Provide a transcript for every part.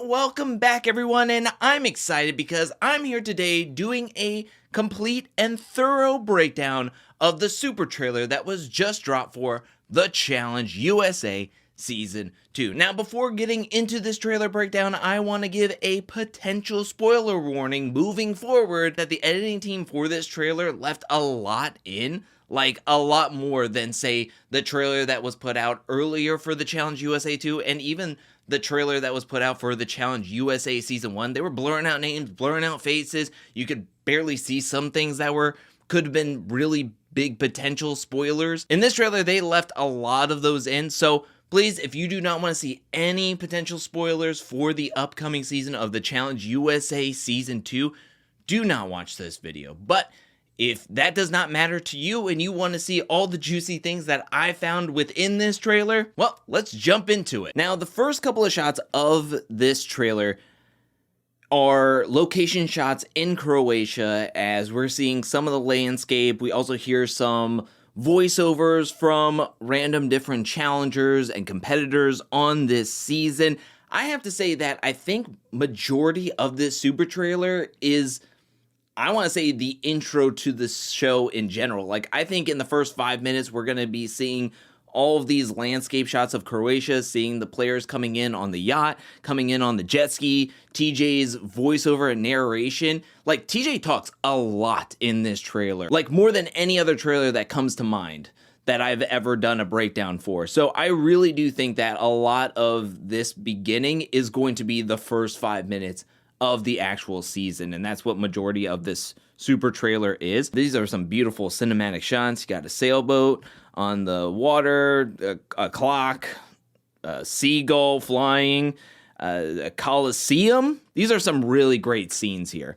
welcome back everyone, and I'm excited because I'm here today doing a complete and thorough breakdown of the super trailer that was just dropped for the Challenge USA Season 2. Now, before getting into this trailer breakdown, I want to give a potential spoiler warning moving forward that the editing team for this trailer left a lot in. Like, a lot more than, say, the trailer that was put out earlier for the Challenge USA 2, and even the trailer that was put out for the Challenge USA Season 1. They were blurring out names, blurring out faces. You could barely see some things that could have been really big potential spoilers. In this trailer, they left a lot of those in, so please, if you do not want to see any potential spoilers for the upcoming season of the Challenge USA Season 2, do not watch this video. But if that does not matter to you and you want to see all the juicy things that I found within this trailer, well, let's jump into it. Now, the first couple of shots of this trailer are location shots in Croatia, as we're seeing some of the landscape. We also hear some voiceovers from random different challengers and competitors on this season. I have to say that I think majority of this super trailer is, I want to say, the intro to the show in general. Like, I think in the first 5 minutes, we're going to be seeing all of these landscape shots of Croatia, seeing the players coming in on the yacht, coming in on the jet ski, TJ's voiceover and narration. Like, TJ talks a lot in this trailer, like more than any other trailer that comes to mind that I've ever done a breakdown for. So I really do think that a lot of this beginning is going to be the first 5 minutes of the actual season, and that's what majority of this super trailer is. These are some beautiful cinematic shots. You got a sailboat on the water, a clock, a seagull flying, a coliseum. These are some really great scenes here.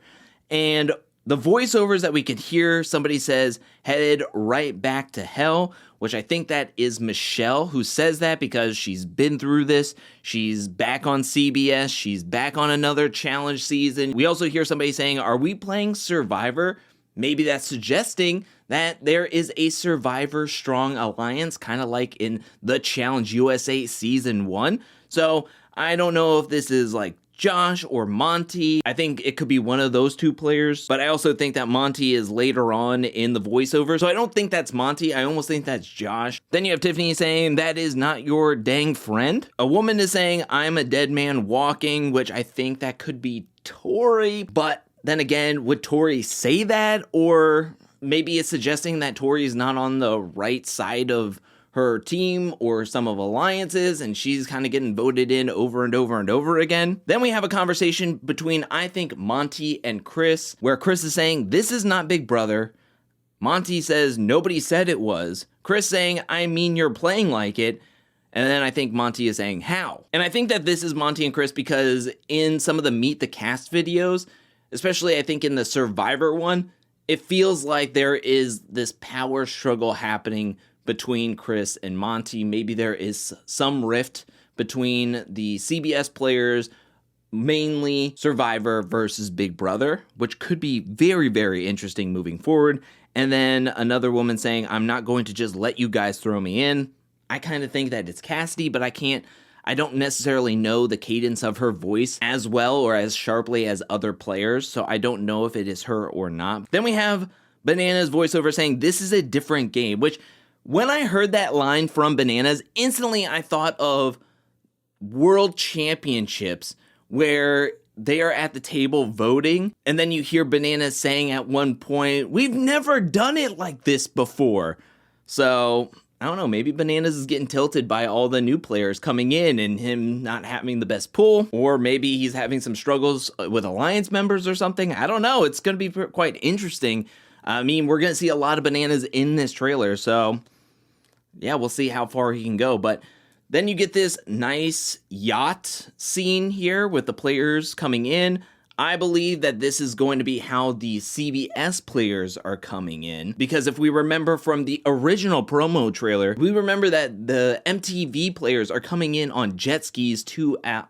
And the voiceovers that we could hear, somebody says, headed right back to hell, which I think that is Michelle who says that because she's been through this. She's back on CBS. She's back on another challenge season. We also hear somebody saying, are we playing Survivor? Maybe that's suggesting that there is a Survivor Strong Alliance, kind of like in the Challenge USA Season 1. So I don't know if this is like Josh or Monty. I think it could be one of those two players, but I also think that Monty is later on in the voiceover, so I don't think that's Monty. I almost think that's Josh. Then you have Tiffany saying, that is not your dang friend. A woman is saying, I'm a dead man walking, which I think that could be Tori, but then again, would Tori say that? Or maybe it's suggesting that Tori is not on the right side of her team or some of alliances, and she's kind of getting voted in over and over and over again. Then we have a conversation between, I think, Monty and Chris, where Chris is saying, this is not Big Brother. Monty says, nobody said it was. Chris saying, I mean, you're playing like it. And then I think Monty is saying, how? And I think that this is Monty and Chris because in some of the Meet the Cast videos, especially I think in the Survivor one, it feels like there is this power struggle happening between Chris and Monty. Maybe there is some rift between the CBS players, mainly Survivor versus Big Brother, which could be very, very interesting moving forward. And then another woman saying, I'm not going to just let you guys throw me in. I kind of think that it's Cassidy, but I don't necessarily know the cadence of her voice as well or as sharply as other players, so I don't know if it is her or not. Then we have Banana's voiceover saying, this is a different game, which when I heard that line from Bananas, instantly I thought of World Championships where they are at the table voting, and then you hear Bananas saying at one point, we've never done it like this before. So I don't know, maybe Bananas is getting tilted by all the new players coming in and him not having the best pool, or maybe he's having some struggles with alliance members or something. I don't know. It's going to be quite interesting. I mean, we're going to see a lot of Bananas in this trailer, so yeah, we'll see how far he can go. But then you get this nice yacht scene here with the players coming in. I believe that this is going to be how the CBS players are coming in, because if we remember from the original promo trailer, we remember that the MTV players are coming in on jet skis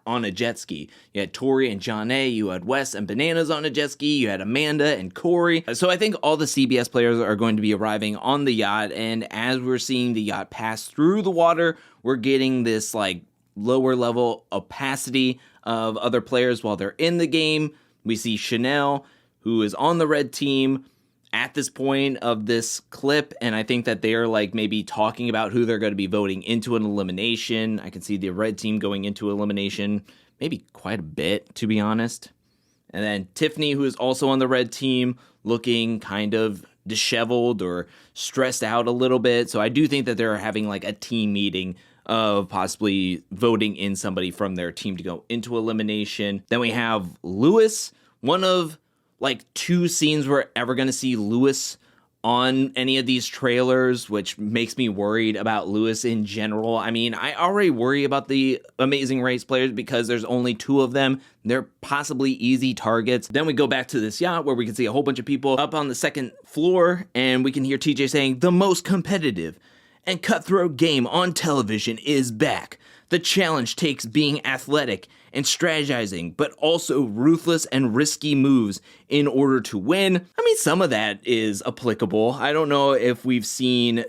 on a jet ski. You had Tori and John A, you had Wes and Bananas on a jet ski, you had Amanda and Corey. So I think all the CBS players are going to be arriving on the yacht, and as we're seeing the yacht pass through the water, we're getting this like lower level opacity of other players while they're in the game. We see Chanel, who is on the red team at this point of this clip, and I think that they're like maybe talking about who they're going to be voting into an elimination. I can see the red team going into elimination, maybe quite a bit, to be honest. And then Tiffany, who is also on the red team, looking kind of disheveled or stressed out a little bit. So I do think that they're having like a team meeting of possibly voting in somebody from their team to go into elimination. Then we have Lewis, one of like 2 scenes we're ever going to see Lewis on any of these trailers, which makes me worried about Lewis in general. I mean, I already worry about the Amazing Race players because there's only 2 of them. They're possibly easy targets. Then we go back to this yacht where we can see a whole bunch of people up on the 2nd floor, and we can hear TJ saying, "The most competitive and cutthroat game on television is back. The challenge takes being athletic and strategizing, but also ruthless and risky moves in order to win." I mean, some of that is applicable. I don't know if we've seen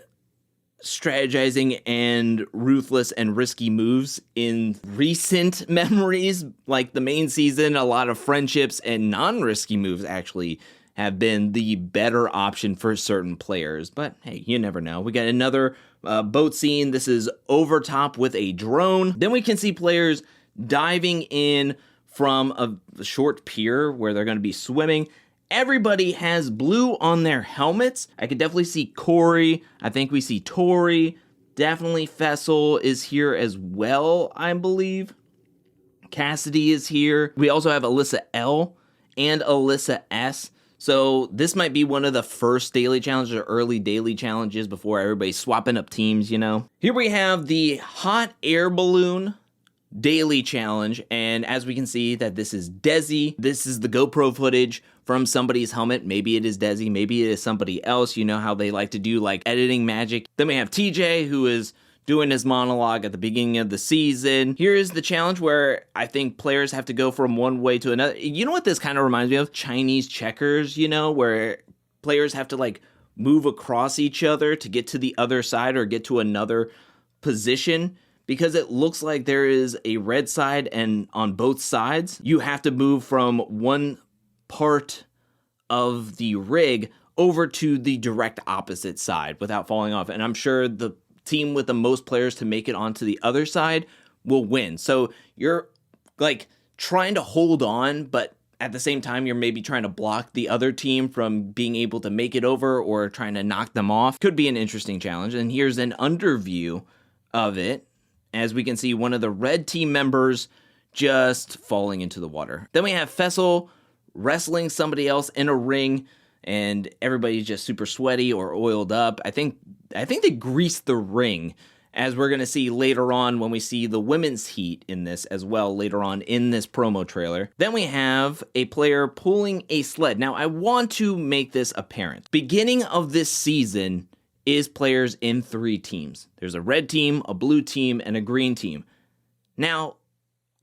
strategizing and ruthless and risky moves in recent memories, like the main season. A lot of friendships and non-risky moves actually have been the better option for certain players. But hey, you never know. We got another boat scene. This is over top with a drone. Then we can see players diving in from a short pier where they're going to be swimming. Everybody has blue on their helmets. I could definitely see Corey. I think we see Tori. Definitely Fessel is here as well, I believe. Cassidy is here. We also have Alyssa L and Alyssa S. So this might be one of the first daily challenges or early daily challenges before everybody's swapping up teams, you know. Here we have the hot air balloon daily challenge, and as we can see that this is Desi. This is the GoPro footage from somebody's helmet. Maybe it is Desi, maybe it is somebody else. You know how they like to do like editing magic. Then we have TJ, who is doing his monologue at the beginning of the season. Here is the challenge where I think players have to go from one way to another. You know what this kind of reminds me of? Chinese checkers, you know, where players have to like move across each other to get to the other side or get to another position. Because it looks like there is a red side, and on both sides, you have to move from one part of the rig over to the direct opposite side without falling off. And I'm sure the team with the most players to make it onto the other side will win. So you're like trying to hold on, but at the same time, you're maybe trying to block the other team from being able to make it over or trying to knock them off. Could be an interesting challenge. And here's an underview of it. As we can see, one of the red team members just falling into the water. Then we have Fessel wrestling somebody else in a ring, and everybody's just super sweaty or oiled up. I think they greased the ring, as we're going to see later on when we see the women's heat in this as well later on in this promo trailer. Then we have a player pulling a sled. Now, I want to make this apparent. Beginning of this season is players in 3 teams. There's a red team, a blue team, and a green team. Now,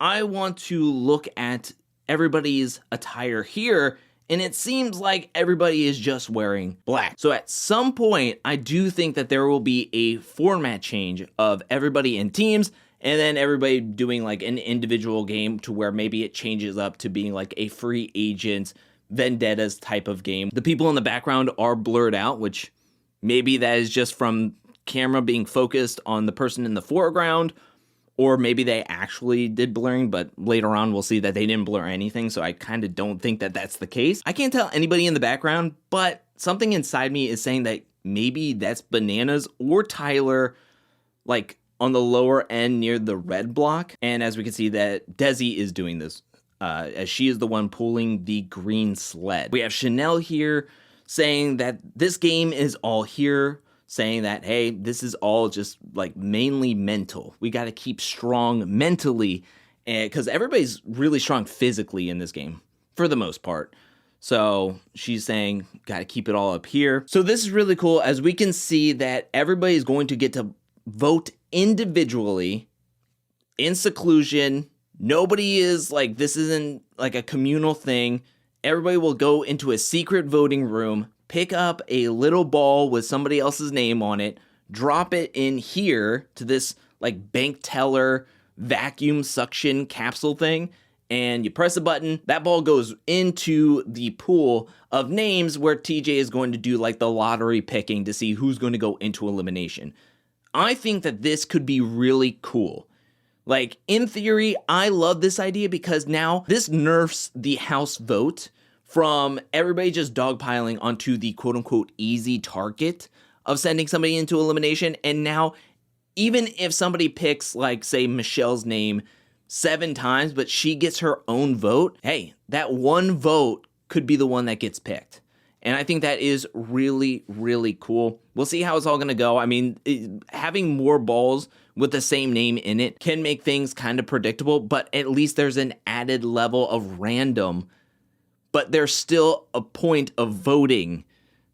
I want to look at everybody's attire here, and it seems like everybody is just wearing black. So at some point, I do think that there will be a format change of everybody in teams, and then everybody doing like an individual game to where maybe it changes up to being like a free agent, vendettas type of game. The people in the background are blurred out, which maybe that is just from camera being focused on the person in the foreground, or maybe they actually did blurring, but later on we'll see that they didn't blur anything, so I kind of don't think that that's the case. I can't tell anybody in the background, but something inside me is saying that maybe that's Bananas or Tyler, like on the lower end near the red block. And as we can see that Desi is doing this, as she is the one pulling the green sled. We have Chanel here saying that this game is all here, saying that, hey, this is all just like mainly mental. We got to keep strong mentally, because everybody's really strong physically in this game for the most part. So she's saying, got to keep it all up here. So this is really cool, as we can see that everybody is going to get to vote individually in seclusion. Nobody is like, this isn't like a communal thing. Everybody will go into a secret voting room, pick up a little ball with somebody else's name on it, drop it in here to this like bank teller vacuum suction capsule thing, and you press a button, that ball goes into the pool of names where TJ is going to do like the lottery picking to see who's going to go into elimination. I think that this could be really cool. Like, in theory, I love this idea because now this nerfs the house vote from everybody just dogpiling onto the quote-unquote easy target of sending somebody into elimination. And now, even if somebody picks, like, say, Michelle's name 7 times, but she gets her own vote, hey, that one vote could be the one that gets picked. And I think that is really, really cool. We'll see how it's all going to go. I mean, having more balls with the same name in it can make things kind of predictable, but at least there's an added level of random. But there's still a point of voting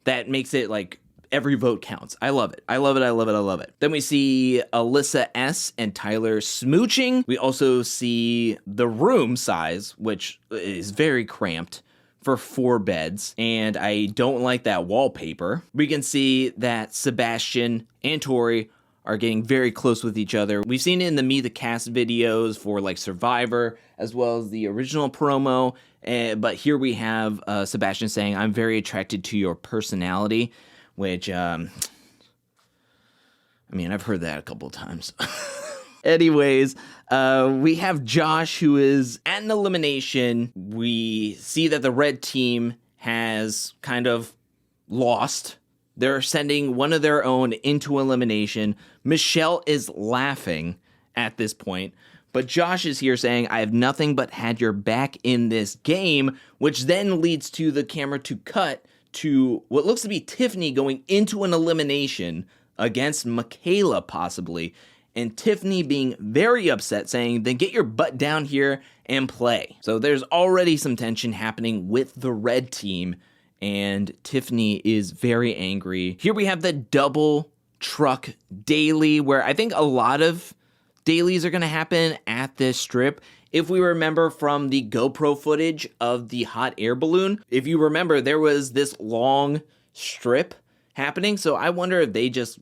that makes it like every vote counts. I love it. I love it. I love it. I love it. Then we see Alyssa S. and Tyler smooching. We also see the room size, which is very cramped for 4 beds. And I don't like that wallpaper. We can see that Sebastian and Tori are getting very close with each other. We've seen it in the Meet the Cast videos for like Survivor, as well as the original promo. But here we have Sebastian saying, "I'm very attracted to your personality," which, I mean, I've heard that a couple of times. Anyways, we have Josh, who is at an elimination. We see that the red team has kind of lost. They're sending one of their own into elimination. Michelle is laughing at this point, but Josh is here saying, "I have nothing but had your back in this game," which then leads to the camera to cut to what looks to be Tiffany going into an elimination against Michaela possibly, and Tiffany being very upset, saying, "Then get your butt down here and play." So there's already some tension happening with the red team, and Tiffany is very angry. Here we have the double truck daily, where I think a lot of dailies are going to happen at this strip. If we remember from the GoPro footage of the hot air balloon, if you remember, there was this long strip happening. So I wonder if they just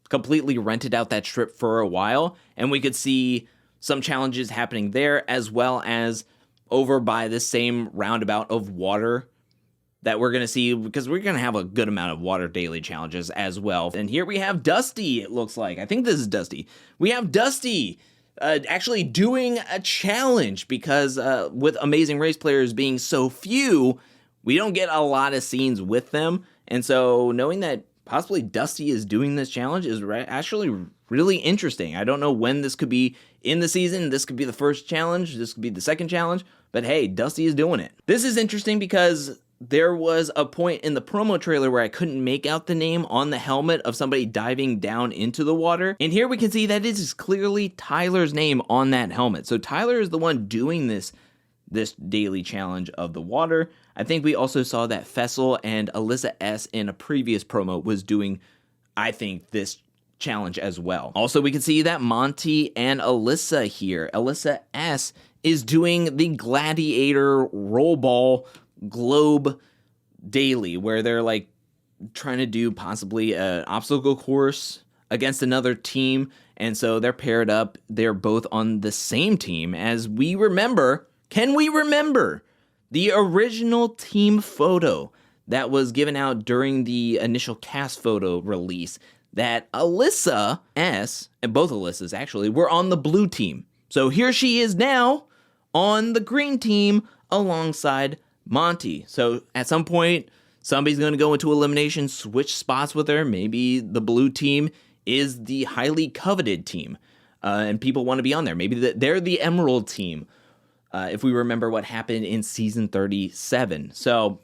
completely rented out that strip for a while, and we could see some challenges happening there, as well as over by the same roundabout of water that we're going to see, because we're going to have a good amount of water daily challenges as well. And here we have Dusty, it looks like. I think this is Dusty. We have Dusty actually doing a challenge, because with Amazing Race players being so few, we don't get a lot of scenes with them. And so knowing that possibly Dusty is doing this challenge is actually really interesting. I don't know when this could be in the season. This could be the first challenge. This could be the second challenge. But hey, Dusty is doing it. This is interesting because there was a point in the promo trailer where I couldn't make out the name on the helmet of somebody diving down into the water. And here we can see that it is clearly Tyler's name on that helmet. So Tyler is the one doing this daily challenge of the water. I think we also saw that Fessel and Alyssa S. in a previous promo was doing, I think, this challenge as well. Also, we can see that Monty and Alyssa here. Alyssa S. is doing the Gladiator Rollball Globe daily, where they're like trying to do possibly an obstacle course against another team. And so they're paired up. They're both on the same team. As we remember, can we remember the original team photo that was given out during the initial cast photo release, that Alyssa S., and both Alyssas actually, were on the blue team. So here she is now on the green team alongside Monty. So at some point, somebody's going to go into elimination, switch spots with her. Maybe the blue team is the highly coveted team, and people want to be on there. Maybe they're the Emerald team, if we remember what happened in season 37. So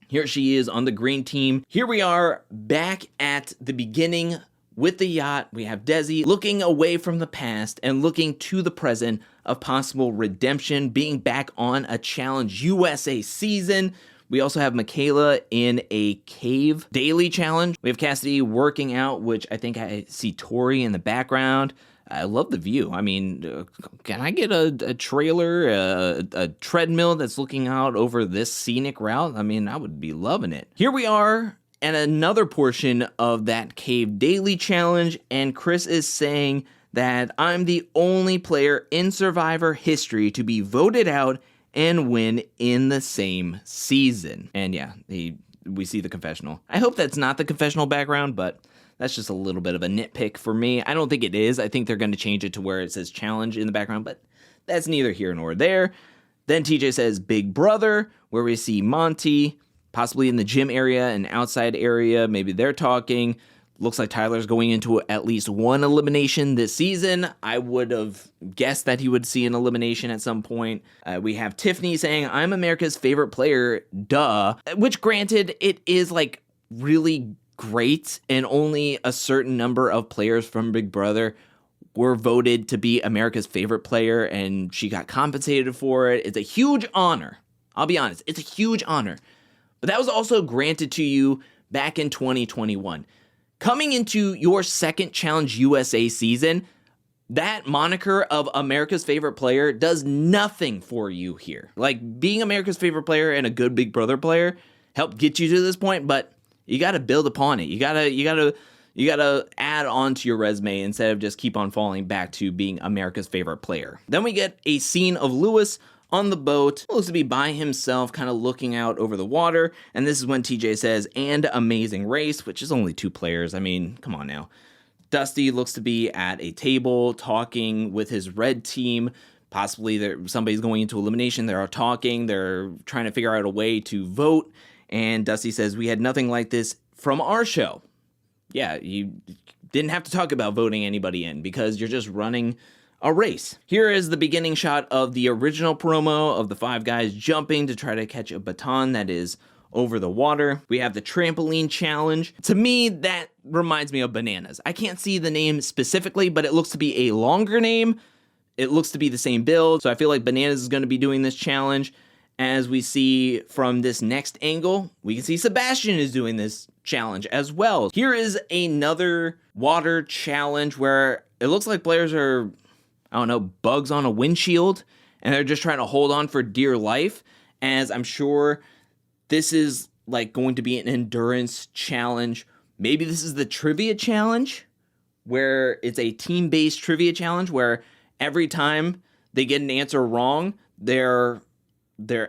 here she is on the green team. Here we are back at the beginning with the yacht. We have Desi looking away from the past and looking to the present of possible redemption, being back on a Challenge USA season. We also have Michaela in a cave daily challenge. We have Cassidy working out, which I think I see Tori in the background. I love the view. I mean, can I get a trailer, a treadmill that's looking out over this scenic route? I mean, I would be loving it. Here we are at another portion of that cave daily challenge, and Chris is saying that I'm the only player in Survivor history to be voted out and win in the same season. And yeah, we see the confessional. I hope that's not the confessional background, but that's just a little bit of a nitpick for me. I don't think it is. I think they're going to change it to where it says challenge in the background, but that's neither here nor there. Then TJ says Big Brother, where we see Monty, possibly in the gym area and outside area. Maybe they're talking. Looks like Tyler's going into at least one elimination this season. I would have guessed that he would see an elimination at some point. We have Tiffany saying, I'm America's favorite player, duh. Which, granted, it is like really great, and only a certain number of players from Big Brother were voted to be America's favorite player, and she got compensated for it. It's a huge honor. I'll be honest, it's a huge honor. But that was also granted to you back in 2021. Coming into your second Challenge USA season, that moniker of America's favorite player does nothing for you here. Like, being America's favorite player and a good Big Brother player helped get you to this point, but you got to build upon it. You gotta add on to your resume instead of just keep on falling back to being America's favorite player. Then we get a scene of Lewis on the boat, looks to be by himself, kind of looking out over the water. And this is when TJ says, and amazing race, which is only 2 players. I mean, come on now. Dusty looks to be at a table talking with his red team. Possibly somebody's going into elimination. They're talking. They're trying to figure out a way to vote. And Dusty says, we had nothing like this from our show. Yeah, you didn't have to talk about voting anybody in because you're just running a race. Here is the beginning shot of the original promo of the 5 guys jumping to try to catch a baton that is over the water. We have the trampoline challenge. To me, that reminds me of Bananas. I can't see the name specifically, but it looks to be a longer name. It looks to be the same build, so I feel like Bananas is going to be doing this challenge. As we see from this next angle, we can see Sebastian is doing this challenge as well. Here is another water challenge where it looks like players are, I don't know, bugs on a windshield, and they're just trying to hold on for dear life, as I'm sure this is like going to be an endurance challenge. Maybe this is the trivia challenge, where it's a team-based trivia challenge where every time they get an answer wrong, their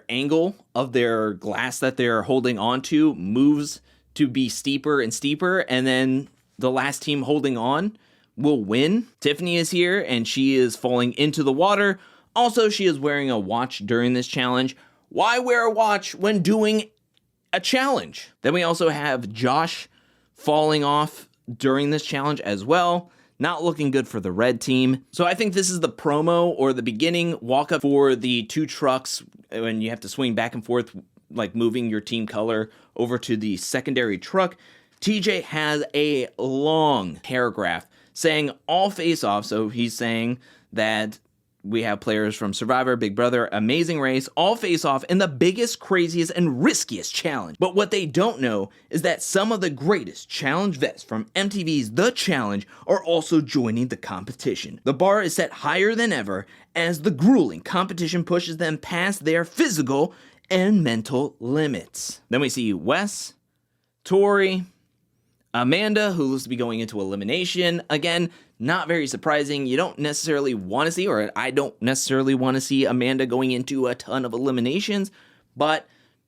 angle of their glass that they're holding on to moves to be steeper and steeper, and then the last team holding on will win. Tiffany is here, and she is falling into the water. Also, she is wearing a watch during this challenge. Why wear a watch when doing a challenge? Then we also have Josh falling off during this challenge as well. Not looking good for the red team. So I think this is the promo or the beginning walk up for the 2 trucks when you have to swing back and forth, like moving your team color over to the secondary truck. TJ has a long paragraph saying all face off. So he's saying that we have players from Survivor, Big Brother, Amazing Race, all face off in the biggest, craziest, and riskiest challenge. But what they don't know is that some of the greatest challenge vets from MTV's The Challenge are also joining the competition. The bar is set higher than ever as the grueling competition pushes them past their physical and mental limits. Then we see Wes, Tori, Amanda, who looks to be going into elimination. Again, not very surprising. You don't necessarily want to see, or I don't necessarily want to see Amanda going into a ton of eliminations, but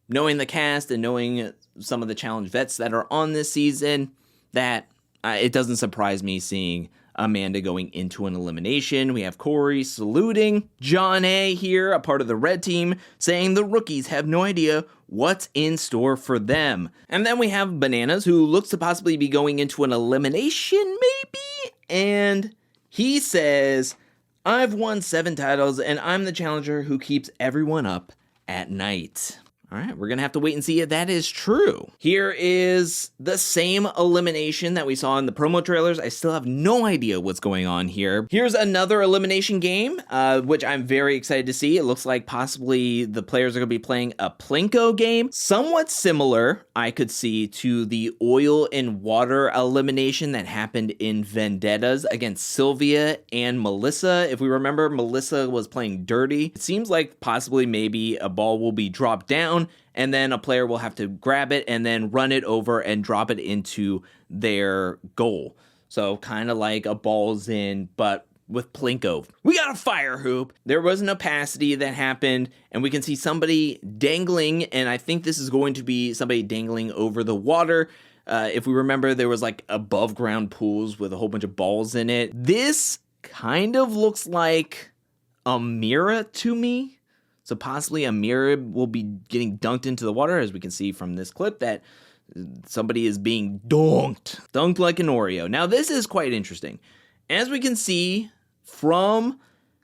knowing the cast and knowing some of the challenge vets that are on this season, that it doesn't surprise me seeing Amanda going into an elimination. We have Corey saluting. John A. here, a part of the red team, saying the rookies have no idea what's in store for them. And then we have Bananas, who looks to possibly be going into an elimination, maybe? And he says, I've won 7 titles, and I'm the challenger who keeps everyone up at night. All right, we're going to have to wait and see if that is true. Here is the same elimination that we saw in the promo trailers. I still have no idea what's going on here. Here's another elimination game, which I'm very excited to see. It looks like possibly the players are going to be playing a Plinko game. Somewhat similar, I could see, to the oil and water elimination that happened in Vendettas against Sylvia and Melissa. If we remember, Melissa was playing dirty. It seems like possibly maybe a ball will be dropped down, and then a player will have to grab it and then run it over and drop it into their goal. So kind of like a balls in, but with Plinko. We got a fire hoop. There was an opacity that happened, and we can see somebody dangling, and I think this is going to be somebody dangling over the water. If we remember, there was like above ground pools with a whole bunch of balls in it. This kind of looks like a mirror to me. So possibly a mirror will be getting dunked into the water, as we can see from this clip that somebody is being dunked like an Oreo. Now this is quite interesting. As we can see from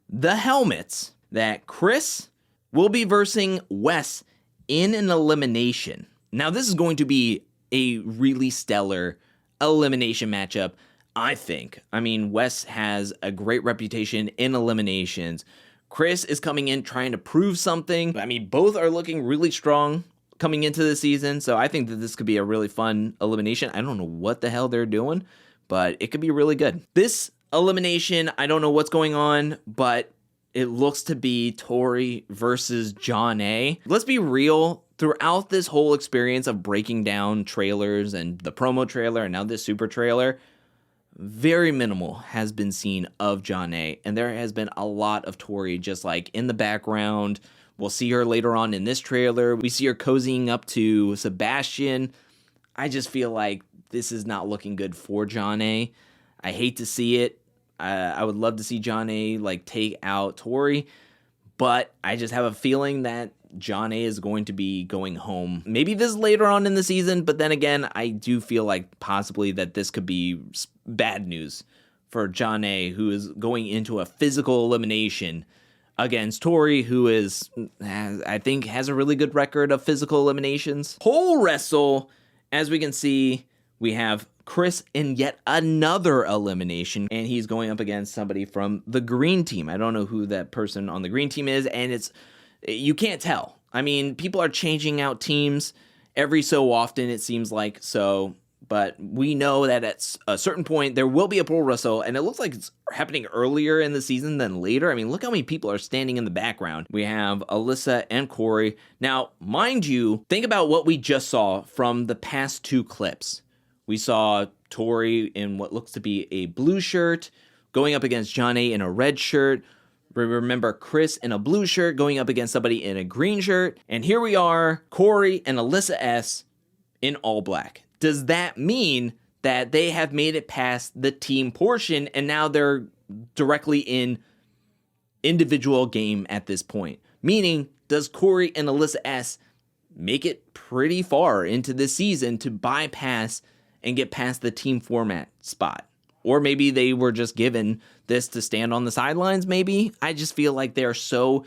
the helmets, that Chris will be versing Wes in an elimination. Now this is going to be a really stellar elimination matchup, I think. I mean, Wes has a great reputation in eliminations. Chris is coming in trying to prove something. I mean, both are looking really strong coming into the season, so I think that this could be a really fun elimination. I don't know what the hell they're doing, but it could be really good. This elimination, I don't know what's going on, but it looks to be Tori versus John A. Let's be real, throughout this whole experience of breaking down trailers and the promo trailer and now this super trailer, very minimal has been seen of John A. And there has been a lot of Tori just like in the background. We'll see her later on in this trailer. We see her cozying up to Sebastian. I just feel like this is not looking good for John A. I hate to see it. I would love to see John A like take out Tori, but I just have a feeling that John A is going to be going home. Maybe this later on in the season, but then again, I do feel like possibly that this could be bad news for John A, who is going into a physical elimination against Tori, who I think has a really good record of physical eliminations. Pole wrestle, as we can see, we have Chris in yet another elimination, and he's going up against somebody from the green team. I don't know who that person on the green team is, and you can't tell. I mean, people are changing out teams every so often, it seems like, so, but we know that at a certain point there will be a pole wrestle, and it looks like it's happening earlier in the season than later. I mean, look how many people are standing in the background. We have Alyssa and Corey. Now, mind you, think about what we just saw from the past two clips. We saw Tori in what looks to be a blue shirt going up against John A in a red shirt. We remember Chris in a blue shirt going up against somebody in a green shirt. And here we are, Corey and Alyssa S in all black. Does that mean that they have made it past the team portion and now they're directly in individual game at this point? Meaning, does Corey and Alyssa S make it pretty far into this season to bypass and get past the team format spot? Or maybe they were just given this to stand on the sidelines, maybe? I just feel like they're so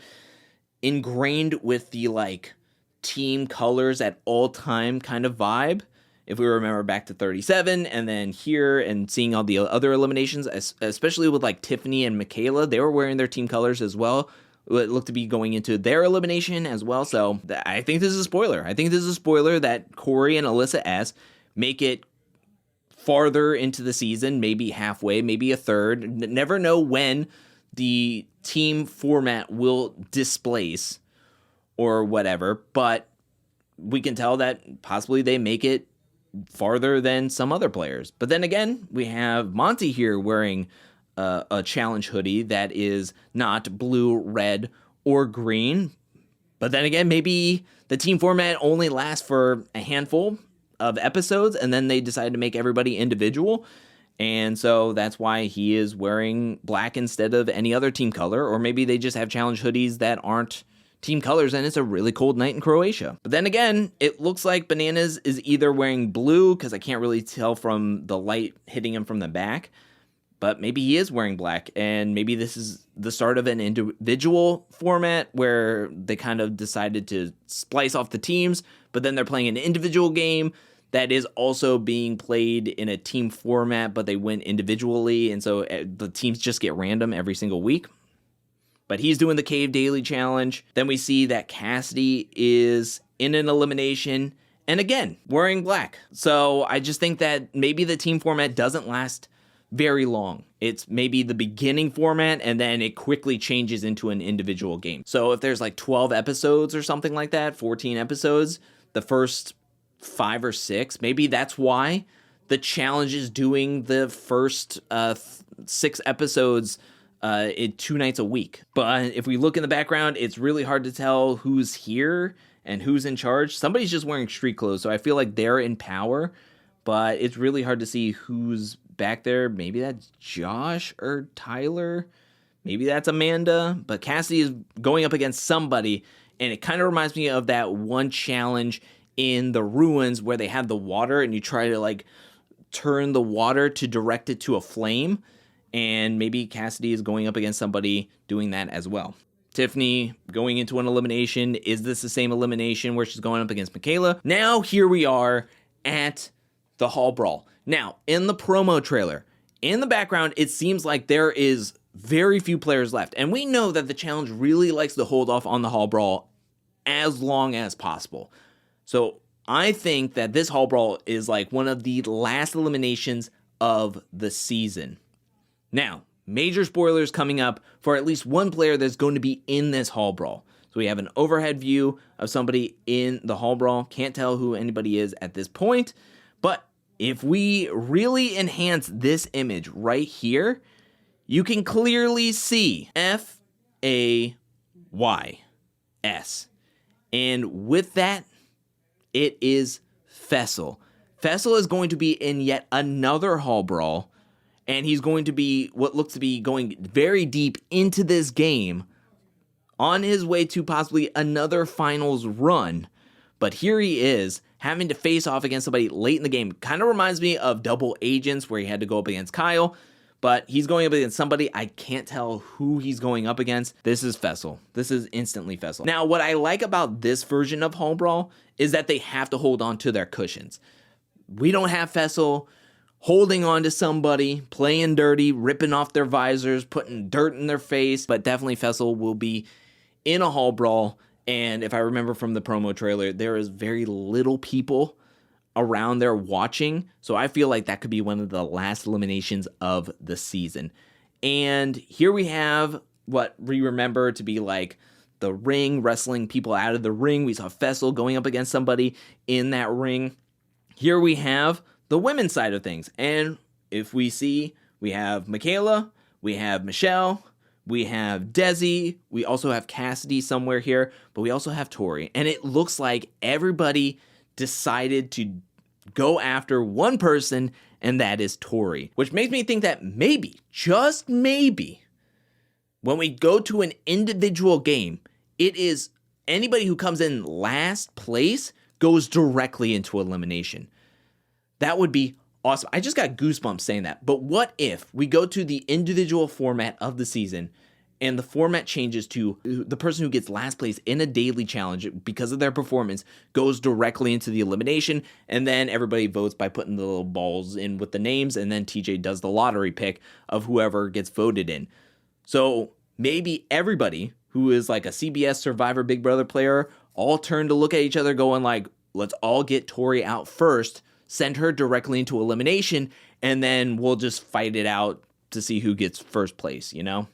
ingrained with the, like, team colors at all time kind of vibe. If we remember back to 37 and then here and seeing all the other eliminations, especially with, like, Tiffany and Michaela, they were wearing their team colors as well. It looked to be going into their elimination as well. So I think this is a spoiler. I think this is a spoiler that Corey and Alyssa S make it farther into the season, maybe halfway, maybe a third. Never know when the team format will displace or whatever, but we can tell that possibly they make it farther than some other players. But then again, we have Monty here wearing a challenge hoodie that is not blue, red, or green. But then again, maybe the team format only lasts for a handful of episodes, and then they decided to make everybody individual, and so that's why he is wearing black instead of any other team color. Or maybe they just have challenge hoodies that aren't team colors and it's a really cold night in Croatia. But then again, it looks like Bananas is either wearing blue, because I can't really tell from the light hitting him from the back, but maybe he is wearing black, and maybe this is the start of an individual format where they kind of decided to splice off the teams, but then they're playing an individual game that is also being played in a team format, but they win individually, and so the teams just get random every single week. But he's doing the Cave Daily Challenge. Then we see that Cassidy is in an elimination, and again, wearing black. So I just think that maybe the team format doesn't last very long. It's maybe the beginning format, and then it quickly changes into an individual game. So if there's like 12 episodes or something like that, 14 episodes, the first 5 or 6, maybe that's why the challenge is doing the first 6 episodes in 2 nights a week. But if we look in the background, it's really hard to tell who's here and who's in charge. Somebody's just wearing street clothes, so I feel like they're in power, but it's really hard to see who's back there. Maybe that's Josh or Tyler. Maybe that's Amanda. But Cassidy is going up against somebody, and it kind of reminds me of that one challenge in the ruins where they have the water and you try to like turn the water to direct it to a flame. And maybe Cassidy is going up against somebody doing that as well. Tiffany going into an elimination. Is this the same elimination where she's going up against Michaela? Now here we are at the Hall Brawl. Now, in the promo trailer, in the background, it seems like there is very few players left. And we know that the challenge really likes to hold off on the Hall Brawl as long as possible. So I think that this Hall Brawl is like one of the last eliminations of the season. Now, major spoilers coming up for at least one player that's going to be in this Hall Brawl. So we have an overhead view of somebody in the Hall Brawl. Can't tell who anybody is at this point. But if we really enhance this image right here, you can clearly see Fays. And with that, it is Fessel. Fessel is going to be in yet another Hall Brawl. And he's going to be what looks to be going very deep into this game on his way to possibly another finals run. But here he is having to face off against somebody late in the game. Kind of reminds me of Double Agents where he had to go up against Kyle. But he's going up against somebody. I can't tell who he's going up against. This is Fessel. This is instantly Fessel. Now, what I like about this version of Hall Brawl is that they have to hold on to their cushions. We don't have Fessel holding on to somebody, playing dirty, ripping off their visors, putting dirt in their face. But definitely Fessel will be in a Hall Brawl. And if I remember from the promo trailer, there is very little people around there watching. So I feel like that could be one of the last eliminations of the season. And here we have what we remember to be like the ring, wrestling people out of the ring. We saw Fessel going up against somebody in that ring. Here we have the women's side of things. And if we see, we have Michaela, we have Michelle, we have Desi, we also have Cassidy somewhere here, but we also have Tori. And it looks like everybody decided to go after one person, and that is Tori. Which makes me think that maybe, just maybe, when we go to an individual game, it is anybody who comes in last place goes directly into elimination. That would be awesome. I just got goosebumps saying that. But what if we go to the individual format of the season and the format changes to the person who gets last place in a daily challenge because of their performance goes directly into the elimination, and then everybody votes by putting the little balls in with the names, and then TJ does the lottery pick of whoever gets voted in. So maybe everybody who is like a CBS Survivor Big Brother player all turn to look at each other going like, let's all get Tori out first, send her directly into elimination, and then we'll just fight it out to see who gets first place, you know?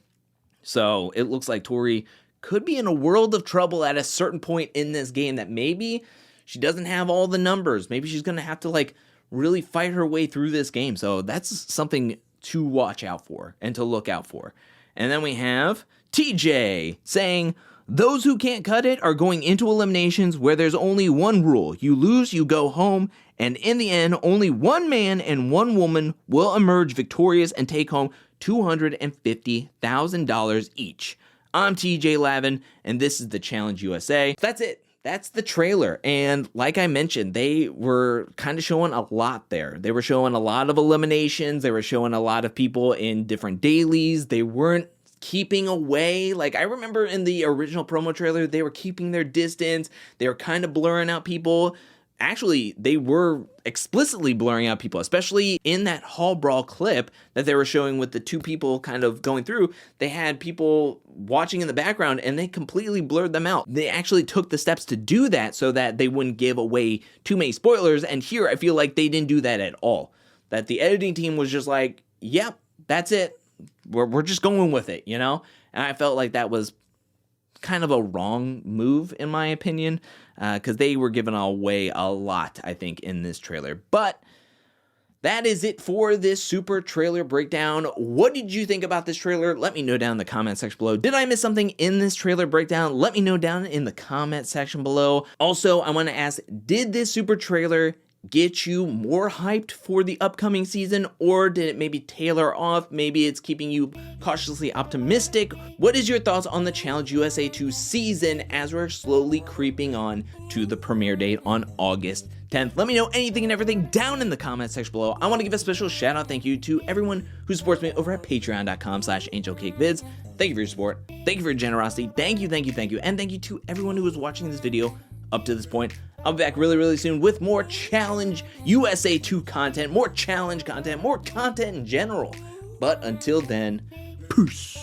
So it looks like Tori could be in a world of trouble at a certain point in this game that maybe she doesn't have all the numbers. Maybe she's going to have to like really fight her way through this game. So that's something to watch out for and to look out for. And then we have TJ saying, those who can't cut it are going into eliminations where there's only one rule. You lose, you go home, and in the end, only one man and one woman will emerge victorious and take home $250,000 each. I'm TJ Lavin, and this is the Challenge USA. That's it. That's the trailer. And like I mentioned, they were kind of showing a lot there. They were showing a lot of eliminations. They were showing a lot of people in different dailies. They weren't keeping away. Like I remember in the original promo trailer, they were keeping their distance. They were kind of blurring out people. Actually, they were explicitly blurring out people, especially in that Hall Brawl clip that they were showing with the two people kind of going through. They had people watching in the background and they completely blurred them out. They actually took the steps to do that so that they wouldn't give away too many spoilers. And here I feel like they didn't do that at all. That the editing team was just like, yep, that's it. We're just going with it, you know? And I felt like that was kind of a wrong move, in my opinion, because they were giving away a lot, I think, in this trailer. But that is it for this super trailer breakdown. What did you think about this trailer? Let me know down in the comment section below. Did I miss something in this trailer breakdown? Let me know down in the comment section below. Also, I want to ask, did this super trailer get you more hyped for the upcoming season, or did it maybe tailor off? Maybe it's keeping you cautiously optimistic. What is your thoughts on the Challenge USA 2 season as we're slowly creeping on to the premiere date on August 10th? Let me know anything and everything down in the comment section below. I want to give a special shout out thank you to everyone who supports me over at patreon.com/angelcakevids. Thank you for your support. Thank you for your generosity. Thank you. And thank you to everyone who is watching this video up to this point. I'll be back really soon with more Challenge USA 2 content, more challenge content, more content in general. But until then, peace.